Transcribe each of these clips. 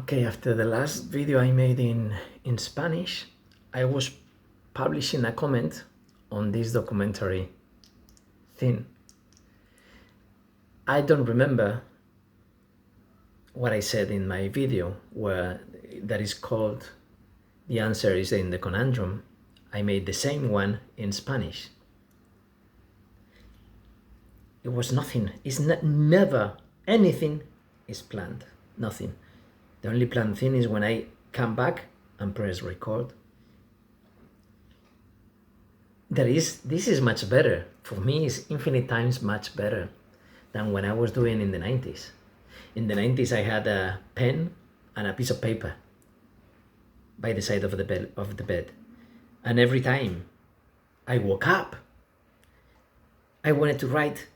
Okay, after the last video I made in Spanish, I was publishing a comment on this documentary thing. I don't remember what I said in my video where that is called The Answer is in the Conundrum. I made the same one in Spanish. It was nothing. It's never anything is planned. Nothing. The only planned thing is when I come back and press record. This is much better. For me, it's infinite times much better than when I was doing in the 90s. In the 90s, I had a pen and a piece of paper by the side of the bed. And every time I woke up, I wanted to write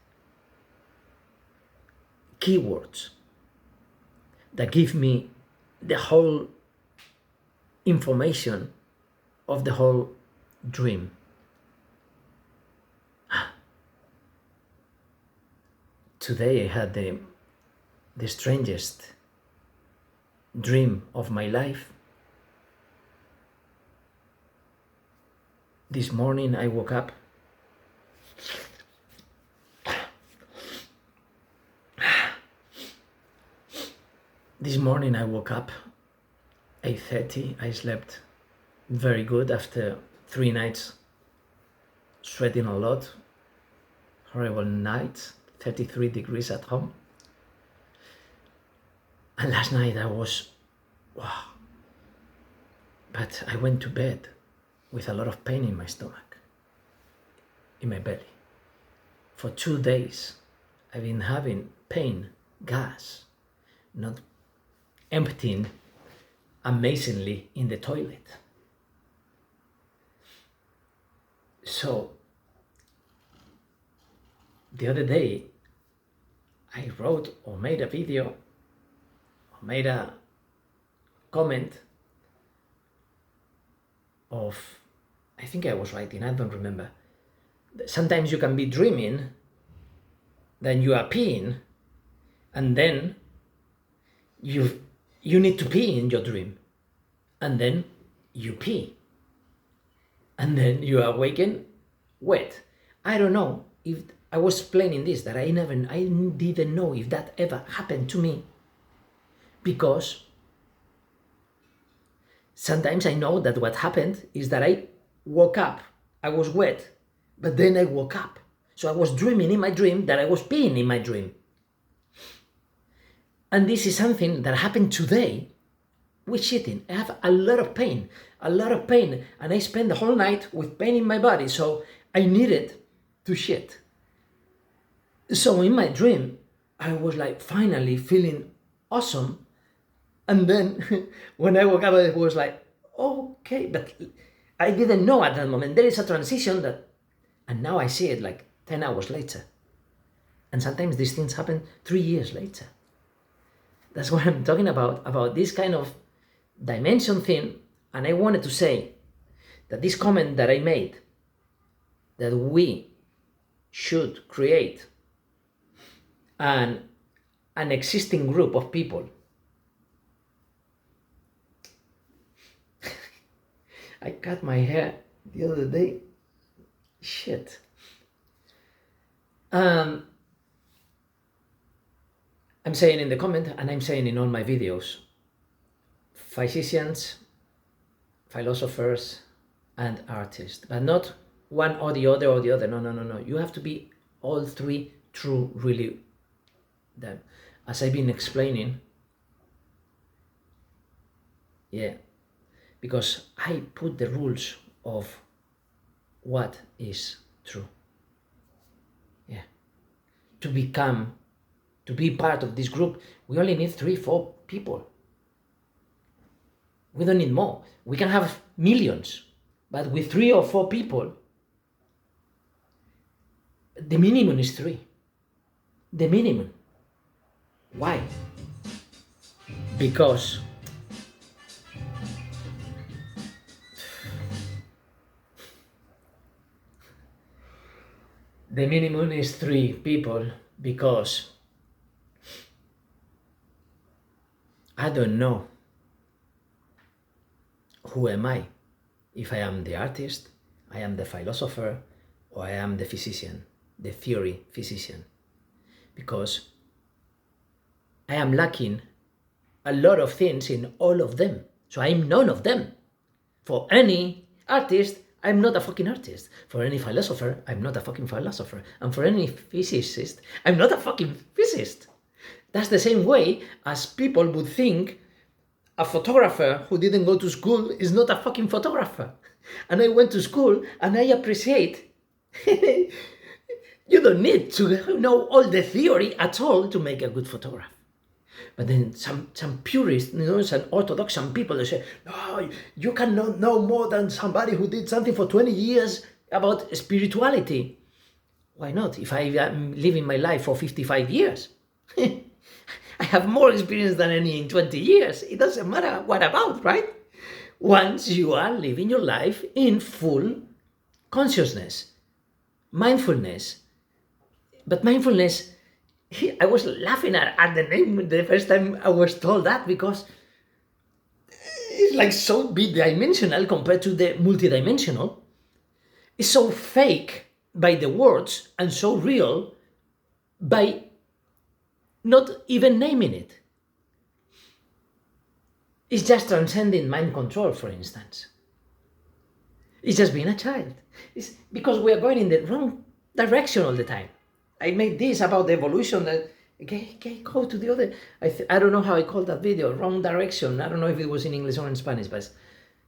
keywords that give me the whole information of the whole dream. Today I had the strangest dream of my life. This morning I woke up This morning I woke up 8:30. I slept very good after 3 nights sweating a lot. Horrible nights, 33 degrees at home. And last night I was, wow. But I went to bed with a lot of pain in my stomach, in my belly. For 2 days I've been having pain, gas, not emptying amazingly in the toilet. So the other day I wrote or made a video or made a comment of, I think I was writing, I don't remember. Sometimes you can be dreaming, then you are peeing, and then you need to pee in your dream, and then you pee, and then you awaken wet. I don't know if I was explaining this, that I didn't know if that ever happened to me, because sometimes I know that what happened is that I woke up, I was wet, but then I woke up. So I was dreaming in my dream that I was peeing in my dream. And this is something that happened today with shitting. I have a lot of pain, and I spent the whole night with pain in my body, so I needed to shit. So in my dream, I was like finally feeling awesome, and then when I woke up, I was like, okay, but I didn't know at that moment. There is a transition and now I see it like 10 hours later. And sometimes these things happen 3 years later. That's what I'm talking about this kind of dimension thing. And I wanted to say that this comment that I made, that we should create an existing group of people. I cut my hair the other day. Shit. I'm saying in the comment, and I'm saying in all my videos, physicians, philosophers, and artists, but not one or the other or the other. No. You have to be all three true, really them. As I've been explaining, yeah, because I put the rules of what is true. Yeah. To be part of this group, we only need 3-4 people. We don't need more. We can have millions, but with 3 or 4 people, the minimum is 3. The minimum. Why? Because the minimum is 3 people, because I don't know who am I? If I am the artist, I am the philosopher, or I am the physician, the theory physician. Because I am lacking a lot of things in all of them. So I'm none of them. For any artist, I'm not a fucking artist. For any philosopher, I'm not a fucking philosopher. And for any physicist, I'm not a fucking physicist. That's the same way as people would think a photographer who didn't go to school is not a fucking photographer. And I went to school and I appreciate you don't need to know all the theory at all to make a good photograph. But then some purists, some orthodox, some people, they say, no, you cannot know more than somebody who did something for 20 years about spirituality. Why not? If I am living my life for 55 years, I have more experience than any in 20 years. It doesn't matter what about, right? Once you are living your life in full consciousness, mindfulness. But mindfulness, I was laughing at the name the first time I was told that, because it's like so bidimensional compared to the multidimensional. It's so fake by the words and so real by not even naming it. It's just transcending mind control, for instance. It's just being a child. It's because we are going in the wrong direction all the time. I made this about the evolution that, okay, go to the other. I don't know how I called that video, wrong direction. I don't know if it was in English or in Spanish, but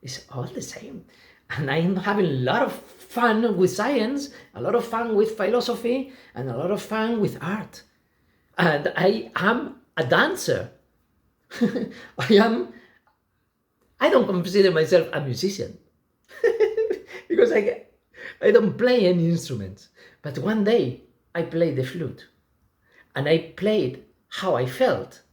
it's all the same. And I'm having a lot of fun with science, a lot of fun with philosophy, and a lot of fun with art. And I am a dancer. I don't consider myself a musician because I don't play any instruments. But one day I played the flute and I played how I felt.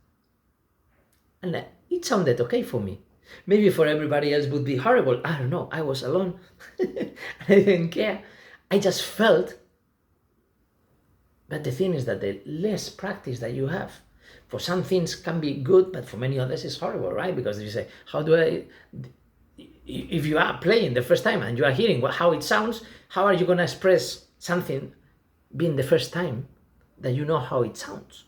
And it sounded okay for me. Maybe for everybody else would be horrible. I don't know. I was alone. I didn't care. I just felt. But the thing is that the less practice that you have, for some things can be good, but for many others it's horrible, right? Because you say, if you are playing the first time and you are hearing how it sounds, how are you going to express something being the first time that you know how it sounds?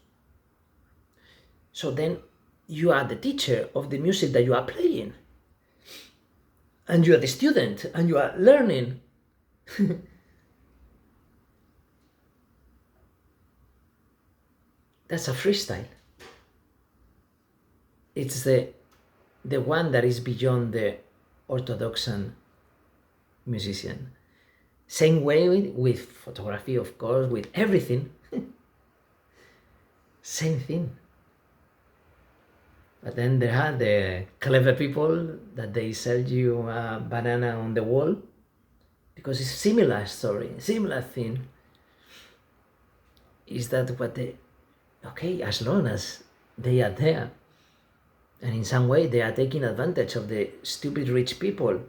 So then you are the teacher of the music that you are playing. And you are the student and you are learning. That's a freestyle. It's the one that is beyond the orthodox musician. Same way with photography, of course, with everything. Same thing. But then there are the clever people that they sell you a banana on the wall because it's a similar story, similar thing. Is that what they, okay, as long as they are there, and in some way they are taking advantage of the stupid rich people,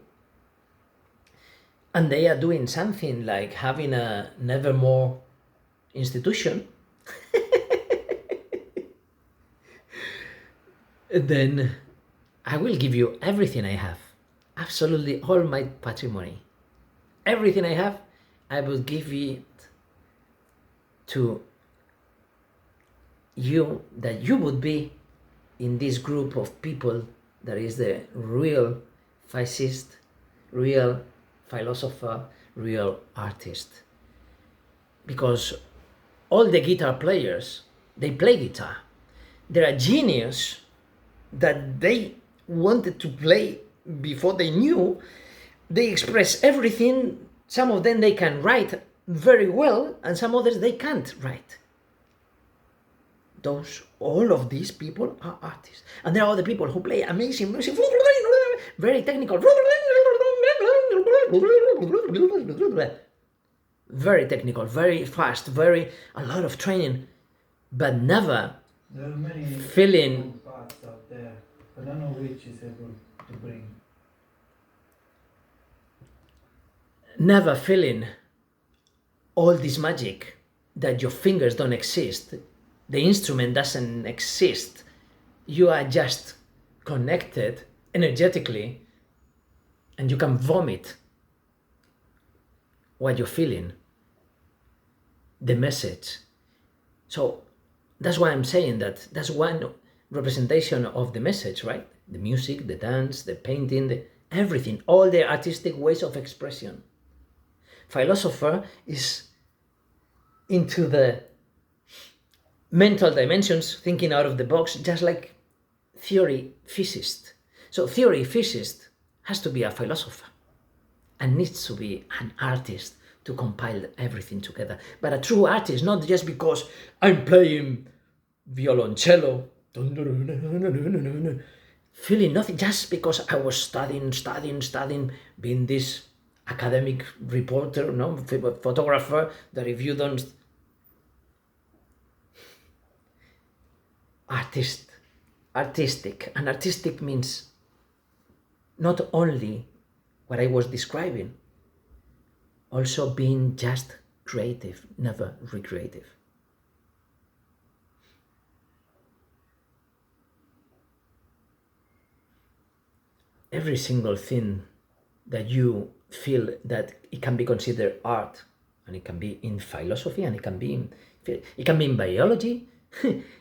and they are doing something like having a Nevermore institution, then I will give you everything I have, absolutely all my patrimony. Everything I have, I will give it to you, that you would be in this group of people that is the real physicist, real philosopher, real artist. Because all the guitar players, they play guitar. They're a genius that they wanted to play before they knew. They express everything. Some of them they can write very well, and some others they can't write. All of these people are artists. And there are other people who play amazing music, very technical, very technical, very fast, a lot of training, but never there are many feeling parts out there. I don't know which is able to bring. Never feeling all this magic that your fingers don't exist. The instrument doesn't exist. You are just connected energetically and you can vomit what you're feeling, the message. So that's why I'm saying that that's one representation of the message, right? The music, the dance, the painting, everything, all the artistic ways of expression. Philosopher is into the mental dimensions, thinking out of the box, just like theory physicist. So theory physicist has to be a philosopher and needs to be an artist to compile everything together. But a true artist, not just because I'm playing violoncello, feeling nothing, just because I was studying, being this academic reporter, no, photographer, that if you don't, artistic, and artistic means not only what I was describing, also being just creative, never recreative. Every single thing that you feel that it can be considered art, and it can be in philosophy, and it can be in biology,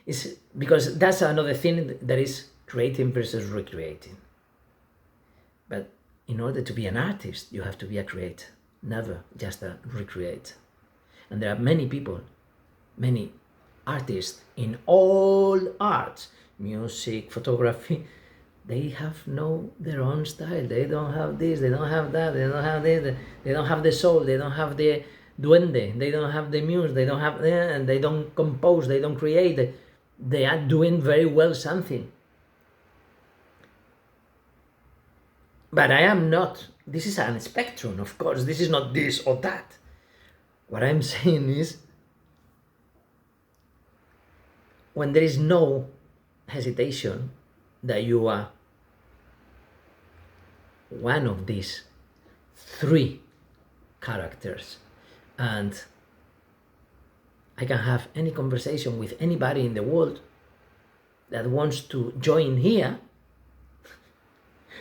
is because that's another thing that is creating versus recreating. But in order to be an artist, you have to be a creator, never just a recreate. And there are many people, many artists in all arts, music, photography, they have their own style. They don't have this, they don't have that, they don't have this, they don't have the soul, they don't have the duende, they don't have the muse, they don't have, and they don't compose, they don't create. They are doing very well something. But I am not, this is a spectrum, of course, this is not this or that. What I'm saying is, when there is no hesitation that you are one of these three characters, and I can have any conversation with anybody in the world that wants to join here,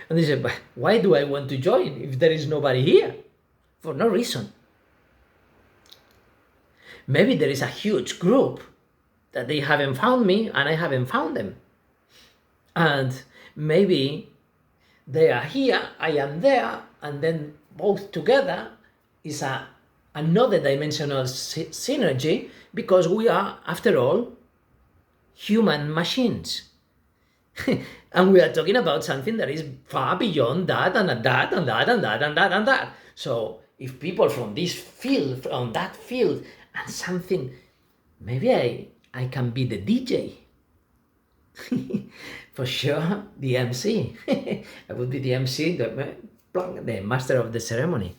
and they say, but why do I want to join if there is nobody here? For no reason. Maybe there is a huge group that they haven't found me and I haven't found them. And maybe they are here, I am there, and then both together is another dimensional synergy, because we are, after all, human machines. And we are talking about something that is far beyond that and that and that and that and that and that. So if people from this field, from that field, and something, maybe I can be the DJ. For sure, the MC. I would be the MC, the master of the ceremony.